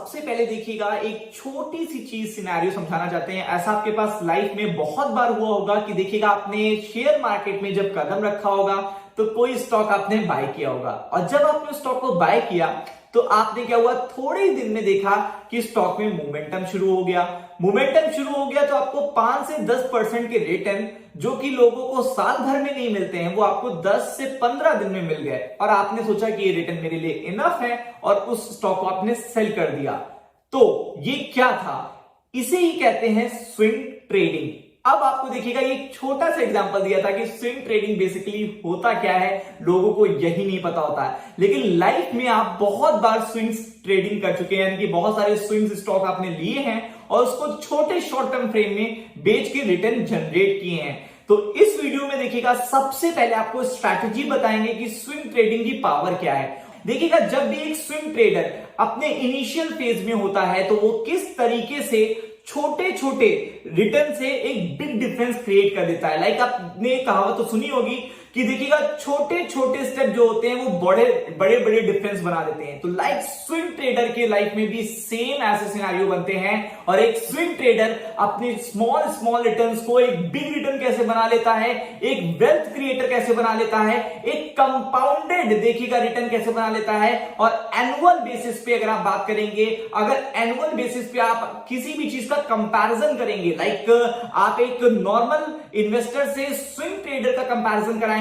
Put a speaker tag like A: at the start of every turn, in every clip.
A: सबसे पहले देखिएगा एक छोटी सी चीज सिनेरियो समझाना चाहते हैं। ऐसा आपके पास लाइफ में बहुत बार हुआ होगा कि देखिएगा आपने शेयर मार्केट में जब कदम रखा होगा तो कोई स्टॉक आपने बाय किया होगा और जब आपने स्टॉक को बाय किया तो आपने क्या हुआ, थोड़े ही दिन में देखा कि स्टॉक में मोमेंटम शुरू हो गया। मोमेंटम शुरू हो गया तो आपको 5 से 10% के रिटर्न जो कि लोगों को साल भर में नहीं मिलते हैं वो आपको 10 से 15 दिन में मिल गए और आपने सोचा कि ये रिटर्न मेरे लिए इनफ है और उस स्टॉक को आपने सेल कर दिया। तो ये क्या था, इसे ही कहते हैं स्विंग ट्रेडिंग। अब आपको देखिएगा ये छोटा सा एग्जांपल दिया था कि स्विंग ट्रेडिंग बेसिकली होता क्या है, लोगों को यही नहीं पता होता है। लेकिन लाइफ में आप बहुत बार स्विंग ट्रेडिंग कर चुके हैं, यानी कि बहुत सारे स्विंग स्टॉक आपने लिए हैं और उसको छोटे शॉर्ट टर्म फ्रेम में बेच के रिटर्न जनरेट किए हैं। तो इस वीडियो में देखिएगा सबसे पहले आपको स्ट्रैटेजी बताएंगे कि स्विंग ट्रेडिंग की पावर क्या है। देखिएगा जब भी एक स्विंग ट्रेडर अपने इनिशियल फेज में होता है तो वो किस तरीके से छोटे छोटे रिटर्न से एक बिग डिफरेंस क्रिएट कर देता है। लाइक आपने कहावत तो सुनी होगी कि देखिएगा छोटे छोटे स्टेप जो होते हैं वो बड़े बड़े डिफरेंस बना देते हैं। तो लाइक स्विंग ट्रेडर के लाइफ में भी सेम ऐसे सिनेरियो बनते हैं और एक स्विंग ट्रेडर अपने स्मॉल रिटर्न्स को एक बिग रिटर्न कैसे बना लेता है, एक वेल्थ क्रिएटर कैसे बना लेता है, एक कंपाउंडेड देखिएगा रिटर्न कैसे बना लेता है। और एनुअल बेसिस पे अगर आप बात करेंगे, अगर एनुअल बेसिस पे आप किसी भी चीज का कंपैरिजन करेंगे, लाइक आप एक नॉर्मल इन्वेस्टर से स्विंग ट्रेडर का कंपैरिजन कराएंगे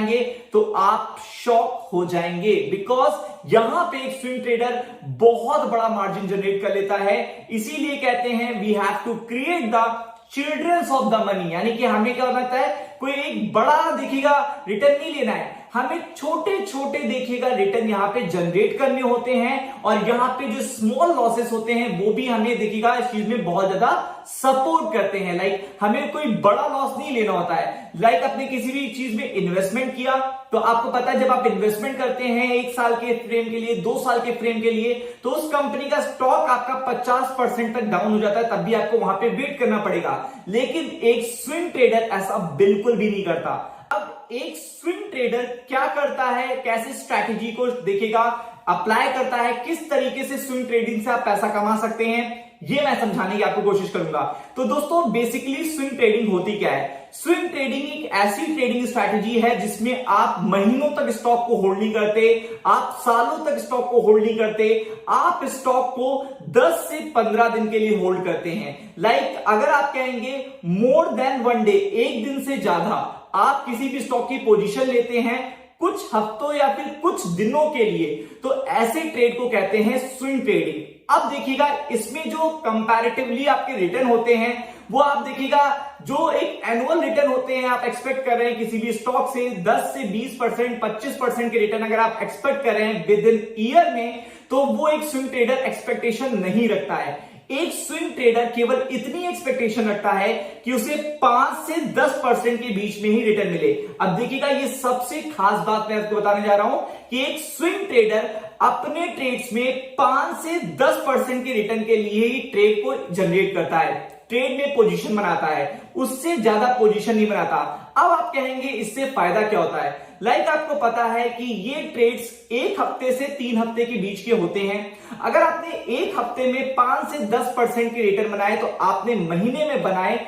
A: तो आप शॉक हो जाएंगे, बिकॉज यहां पे एक स्विंग ट्रेडर बहुत बड़ा मार्जिन जनरेट कर लेता है। इसीलिए कहते हैं we have to create the childrens of the money, यानी कि हमें क्या होता है, कोई एक बड़ा देखिएगा रिटर्न नहीं लेना है, हमें छोटे छोटे देखिएगा रिटर्न यहां पे जनरेट करने होते हैं और यहां पे जो स्मॉल लॉसेस होते हैं वो भी हमें देखिएगा इस चीज में बहुत ज्यादा सपोर्ट करते हैं। लाइक हमें कोई बड़ा लॉस नहीं लेना होता है। लाइक आपने किसी भी चीज में इन्वेस्टमेंट किया तो आपको पता है जब आप इन्वेस्टमेंट करते हैं 1 साल के फ्रेम के लिए, 2 साल के फ्रेम के लिए, तो उस कंपनी का स्टॉक आपका 50% तक डाउन हो जाता है, तब भी आपको वहां पे वेट करना पड़ेगा। लेकिन एक स्विंग ट्रेडर ऐसा बिल्कुल भी नहीं करता। अब एक स्विंग ट्रेडर क्या करता है, कैसे स्ट्रैटेजी को देखिएगा अप्लाई करता है, किस तरीके से स्विंग ट्रेडिंग से आप पैसा कमा सकते हैं, ये मैं समझाने की आपको कोशिश करूंगा। तो दोस्तों बेसिकली स्विंग ट्रेडिंग होती क्या है? स्विंग ट्रेडिंग एक ऐसी ट्रेडिंग स्ट्रैटेजी है जिसमें आप महीनों तक स्टॉक को होल्ड नहीं करते, आप सालों तक स्टॉक को होल्ड नहीं करते, आप स्टॉक को 10 से 15 दिन के लिए होल्ड करते हैं। लाइक अगर आप कहेंगे मोर देन 1 डे, एक दिन से ज्यादा आप किसी भी स्टॉक की पोजीशन लेते हैं कुछ हफ्तों या फिर कुछ दिनों के लिए, तो ऐसे ट्रेड को कहते हैं स्विंग ट्रेडिंग। अब देखिएगा इसमें जो कंपैरेटिवली आपके रिटर्न होते हैं वो आप देखिएगा जो एक एनुअल रिटर्न होते हैं आप एक्सपेक्ट कर रहे हैं किसी भी स्टॉक से 10 से 20%, 25% के रिटर्न अगर आप एक्सपेक्ट कर रहे हैं विद इन ईयर में, तो वो एक स्विंग ट्रेडर एक्सपेक्टेशन नहीं रखता है। एक स्विंग ट्रेडर केवल इतनी एक्सपेक्टेशन रखता है कि उसे 5 से 10% के बीच में ही रिटर्न मिले। अब देखिएगा ये सबसे खास बात मैं आपको बताने जा रहा हूं कि एक स्विंग ट्रेडर अपने ट्रेड्स में 5 से 10% के रिटर्न के लिए ही ट्रेड को जनरेट करता है, ट्रेड में पोजीशन बनाता है, उससे ज्यादा पोजीशन नहीं बनाता। अब आप कहेंगे इससे फायदा क्या होता है? लाइक आपको पता है कि ये ट्रेड्स 1 हफ्ते से 3 हफ्ते के बीच के होते हैं। अगर आपने 1 हफ्ते में 5 से 10% के रिटर्न बनाए तो आपने महीने में बनाए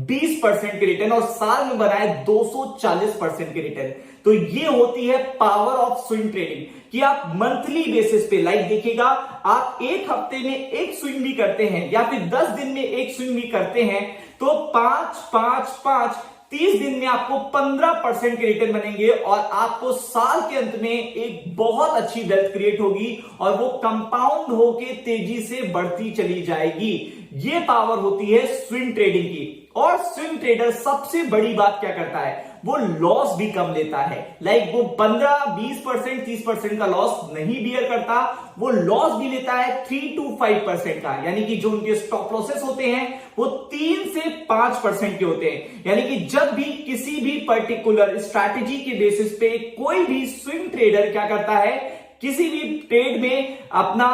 A: 20% के रिटर्न और साल में बनाए 240% के रिटर्न। तो ये होती है पावर ऑफ स्विंग ट्रेडिंग कि आप मंथली बेसिस पे, लाइक देखिएगा आप 1 हफ्ते में एक स्विंग भी करते हैं या फिर 10 दिन में एक स्विंग भी करते हैं तो 5 30 दिन में आपको 15% के रिटर्न बनेंगे और आपको साल के अंत में एक बहुत अच्छी वेल्थ क्रिएट होगी और वो कंपाउंड होके तेजी से बढ़ती चली जाएगी। ये पावर होती है स्विंग ट्रेडिंग की। और स्विंग ट्रेडर सबसे बड़ी बात क्या करता है, वो लॉस भी कम लेता है। लाइक वो 15, 20%, 30% का लॉस नहीं बियर करता, वो लॉस भी लेता है 3 to 5% का, यानी कि जो उनके स्टॉप लॉसेस होते हैं वो 3 से 5% के होते हैं। यानी कि जब भी किसी भी पर्टिकुलर स्ट्रैटेजी के बेसिस पे कोई भी स्विंग ट्रेडर क्या करता है, किसी भी ट्रेड में अपना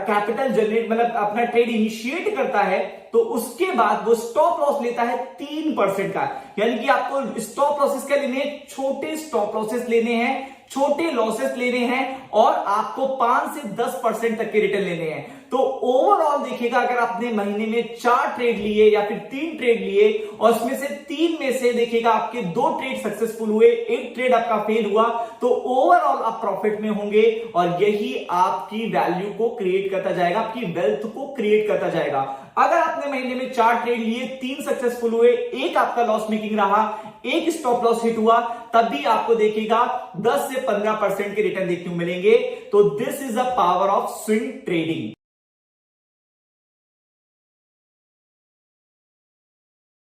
A: कैपिटल जनरेट मतलब अपना ट्रेड इनिशिएट करता है तो उसके बाद वो स्टॉप लॉस लेता है 3% का। यानी कि आपको स्टॉप लॉसेस क्या लेने हैं, छोटे स्टॉप लॉसेस लेने हैं, छोटे लॉसेस लेने हैं और आपको 5 से 10% तक के रिटर्न लेने हैं। तो ओवरऑल देखिएगा अगर आपने महीने में 4 ट्रेड लिए या फिर 3 ट्रेड लिए और उसमें से 3 में से देखिएगा आपके 2 ट्रेड सक्सेसफुल हुए, 1 ट्रेड आपका फेल हुआ, तो ओवरऑल आप प्रॉफिट में होंगे और यही आपकी वैल्यू को क्रिएट करता जाएगा, आपकी वेल्थ को क्रिएट करता जाएगा। अगर आपने महीने में 4 ट्रेड लिए, 3 सक्सेसफुल हुए, 1 आपका लॉस मेकिंग रहा, 1 स्टॉप लॉस हिट हुआ, तब भी आपको देखिएगा 10 से 15% के रिटर्न देखने को मिलेंगे। तो this is the power of swing trading.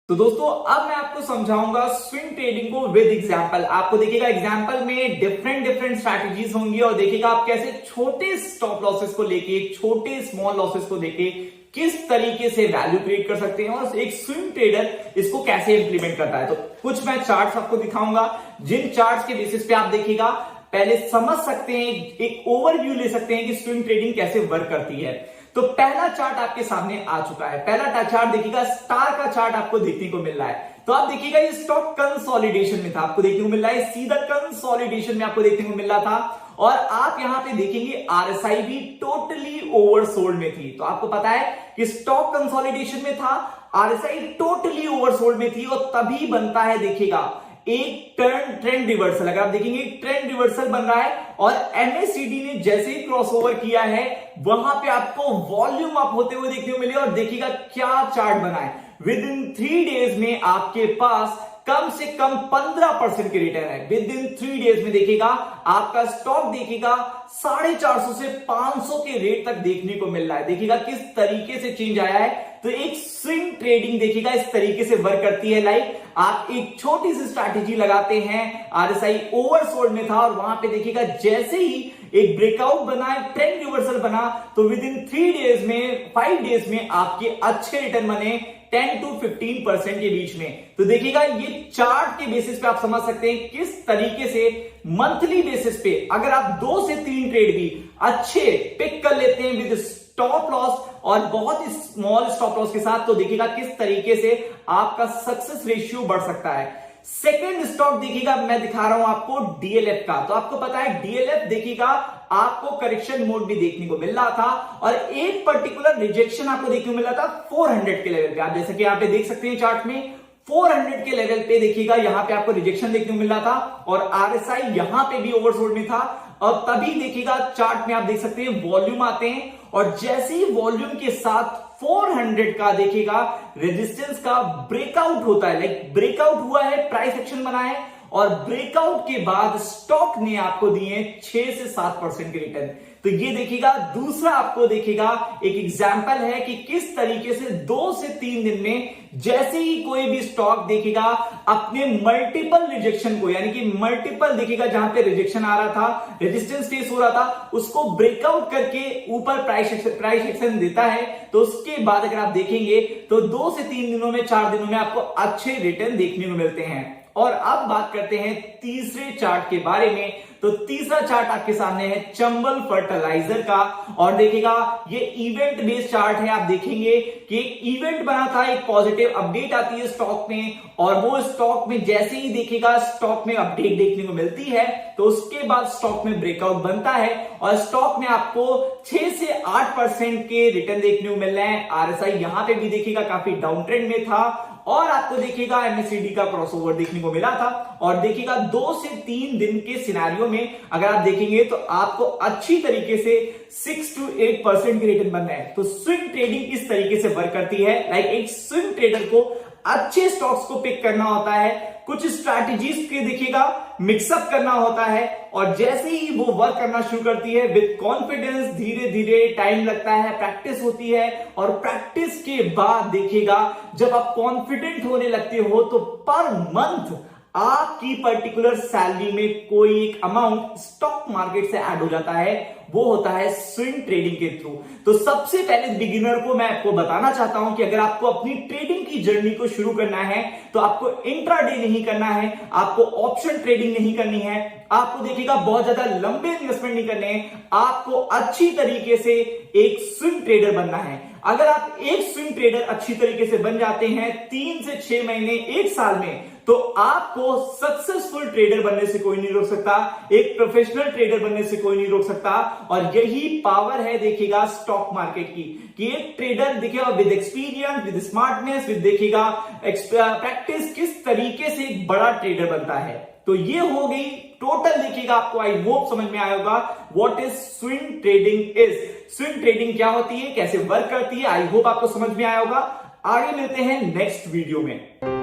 A: तो दोस्तों अब मैं आपको समझाऊंगा स्विंग ट्रेडिंग को विद एग्जांपल। आपको देखिएगा एग्जांपल में डिफरेंट स्ट्रैटेजीज होंगी और देखिएगा आप कैसे छोटे स्टॉप लॉसेस को लेके, छोटे स्मॉल लॉसेस को लेके किस तरीके से वैल्यू क्रिएट कर सकते हैं और एक स्विंग ट्रेडर इसको कैसे इंप्लीमेंट करता है। तो कुछ मैं चार्ट्स आपको दिखाऊंगा, जिन चार्ट्स के बेसिस पे आप देखिएगा पहले समझ सकते हैं, एक ओवरव्यू ले सकते हैं कि स्विंग ट्रेडिंग कैसे वर्क करती है। तो पहला चार्ट आपके सामने आ चुका है। पहला चार्ट देखिएगा, स्टार का चार्ट आपको देखने को मिल रहा है। तो आप देखिएगा ये स्टॉक कंसोलिडेशन में था, आपको देखने को मिल रहा है, सीधा कंसोलिडेशन में आपको देखने को मिल रहा था। और आप यहां पे देखेंगे आरएसआई भी टोटली ओवरसोल्ड में थी। तो आपको पता है कि स्टॉक कंसोलिडेशन में था, आरएसआई टोटली ओवरसोल्ड में थी और तभी बनता है देखिएगा एक ट्रेंड रिवर्सल। अगर आप देखेंगे ट्रेंड रिवर्सल बन रहा है और एमएससीडी ने जैसे ही क्रॉसओवर किया है वहां पे आपको वॉल्यूम अप होते हुए देखने को मिले और देखिएगा क्या चार्ट बना है। विद इन 3 डेज में आपके पास कम से कम 15% के रिटर्न है। विद इन 3 डेज में देखिएगा आपका स्टॉक देखिएगा 450 से 500 के रेट तक देखने को मिल रहा है। देखिएगा किस तरीके से चेंज आया है। तो एक स्विंग ट्रेडिंग देखिएगा इस तरीके से वर्क करती है। लाइक आप एक छोटी सी स्ट्रैटेजी लगाते हैं, आरएसआई ओवरसोल्ड में था और वहां पे देखिएगा जैसे ही एक ब्रेकआउट बना, एक ट्रेंड रिवर्सल बना, तो विद इन 3 डेज में, 5 डेज में आपके अच्छे रिटर्न बने 10 to 15% के बीच में। तो देखिएगा ये चार्ट के बेसिस पे आप समझ सकते हैं किस तरीके से मंथली बेसिस पे अगर आप 2 से 3 ट्रेड भी अच्छे पिक कर लेते हैं विद स्टॉप लॉस और बहुत ही स्मॉल स्टॉप लॉस के साथ, तो देखिएगा किस तरीके से आपका सक्सेस रेशियो बढ़ सकता है। सेकेंड स्टॉक देखिएगा मैं दिखा रहा हूं आपको डीएलएफ का। तो आपको पता है डीएलएफ देखिएगा आपको करेक्शन मोड भी देखने को मिल रहा था और एक पर्टिकुलर रिजेक्शन आपको देखने को मिल रहा था 400 के लेवल पे। आप जैसे कि यहां पे देख सकते हैं चार्ट में 400 के लेवल पे देखिएगा यहां पे आपको रिजेक्शन देखने को मिल रहा था और आरएसआई यहां पे भी ओवरसोल्ड में था। और तभी देखिएगा चार्ट में आप देख सकते हैं वॉल्यूम आते हैं और जैसे ही वॉल्यूम के साथ 400 का देखिएगा रेजिस्टेंस का ब्रेकआउट होता है, लाइक ब्रेकआउट हुआ है, प्राइस एक्शन बना है और ब्रेकआउट के बाद स्टॉक ने आपको दिए 6 से 7% के रिटर्न। तो ये देखिएगा दूसरा आपको देखिएगा एक एग्जांपल है कि किस तरीके से 2 से 3 दिन में जैसे ही कोई भी स्टॉक देखिएगा अपने मल्टीपल रिजेक्शन को, यानी कि मल्टीपल देखिएगा जहां पे रिजेक्शन आ रहा था, रेजिस्टेंस फेस हो रहा था, उसको ब्रेकआउट करके ऊपर प्राइस एक्शन देता है। तो उसके बाद अगर आप देखेंगे तो 2 से 3 दिनों में, 4 दिनों में आपको अच्छे रिटर्न देखने को मिलते हैं। और अब बात करते हैं तीसरे चार्ट के बारे में। तो तीसरा चार्ट आपके सामने है चंबल फर्टिलाइजर का और देखिएगा ये इवेंट बेस्ड चार्ट है। आप देखेंगे कि एक इवेंट बना था, एक पॉजिटिव अपडेट आती है स्टॉक में और वो स्टॉक में जैसे ही देखिएगा स्टॉक में अपडेट देखने को मिलती है तो उसके बाद स्टॉक में ब्रेकआउट बनता है और स्टॉक में आपको 6 से 8% के रिटर्न देखने को मिल रहे हैं। आरएसआई यहां पे भी देखिएगा काफी डाउन ट्रेंड में था और आपको देखिएगा एमएससीडी का क्रॉसओवर देखने को मिला था और देखिएगा 2 से 3 दिन के सिनेरियो में अगर आप देखेंगे तो आपको अच्छी तरीके से 6 to 8% के रिटर्न बनना है। तो स्विंग ट्रेडिंग इस तरीके से वर्क करती है। लाइक एक स्विंग ट्रेडर को अच्छे स्टॉक्स को पिक करना होता है, कुछ स्ट्रैटेजीज के देखिएगा मिक्सअप करना होता है और जैसे ही वो वर्क करना शुरू करती है विद कॉन्फिडेंस, धीरे धीरे टाइम लगता है, प्रैक्टिस होती है और प्रैक्टिस के बाद देखिएगा जब आप कॉन्फिडेंट होने लगते हो तो पर मंथ आपकी पर्टिकुलर सैलरी में कोई एक अमाउंट स्टॉक मार्केट से ऐड हो जाता है, वो होता है स्विंग ट्रेडिंग के थ्रू। तो सबसे पहले बिगिनर को मैं आपको बताना चाहता हूं कि अगर आपको अपनी ट्रेडिंग की जर्नी को शुरू करना है तो आपको इंट्राडे नहीं करना है, आपको ऑप्शन ट्रेडिंग नहीं करनी है, आपको देखिएगा बहुत ज्यादा लंबे इन्वेस्टमेंट नहीं करने हैं, आपको अच्छी तरीके से एक स्विंग ट्रेडर बनना है। अगर आप एक स्विंग ट्रेडर अच्छी तरीके से बन जाते हैं 3 से 6 महीने, 1 साल में, तो आपको सक्सेसफुल ट्रेडर बनने से कोई नहीं रोक सकता, एक प्रोफेशनल ट्रेडर बनने से कोई नहीं रोक सकता। और यही पावर है देखिएगा स्टॉक मार्केट की, कि एक ट्रेडर देखिएगा with experience, with smartness, with देखिएगा प्रैक्टिस किस तरीके से एक बड़ा ट्रेडर बनता है। तो ये हो गई टोटल, देखिएगा आपको आई होप समझ में आया होगा what is swing trading is. Swing trading क्या होती है, कैसे वर्क करती है, आई होप आपको समझ में आया होगा। आगे मिलते हैं नेक्स्ट वीडियो में।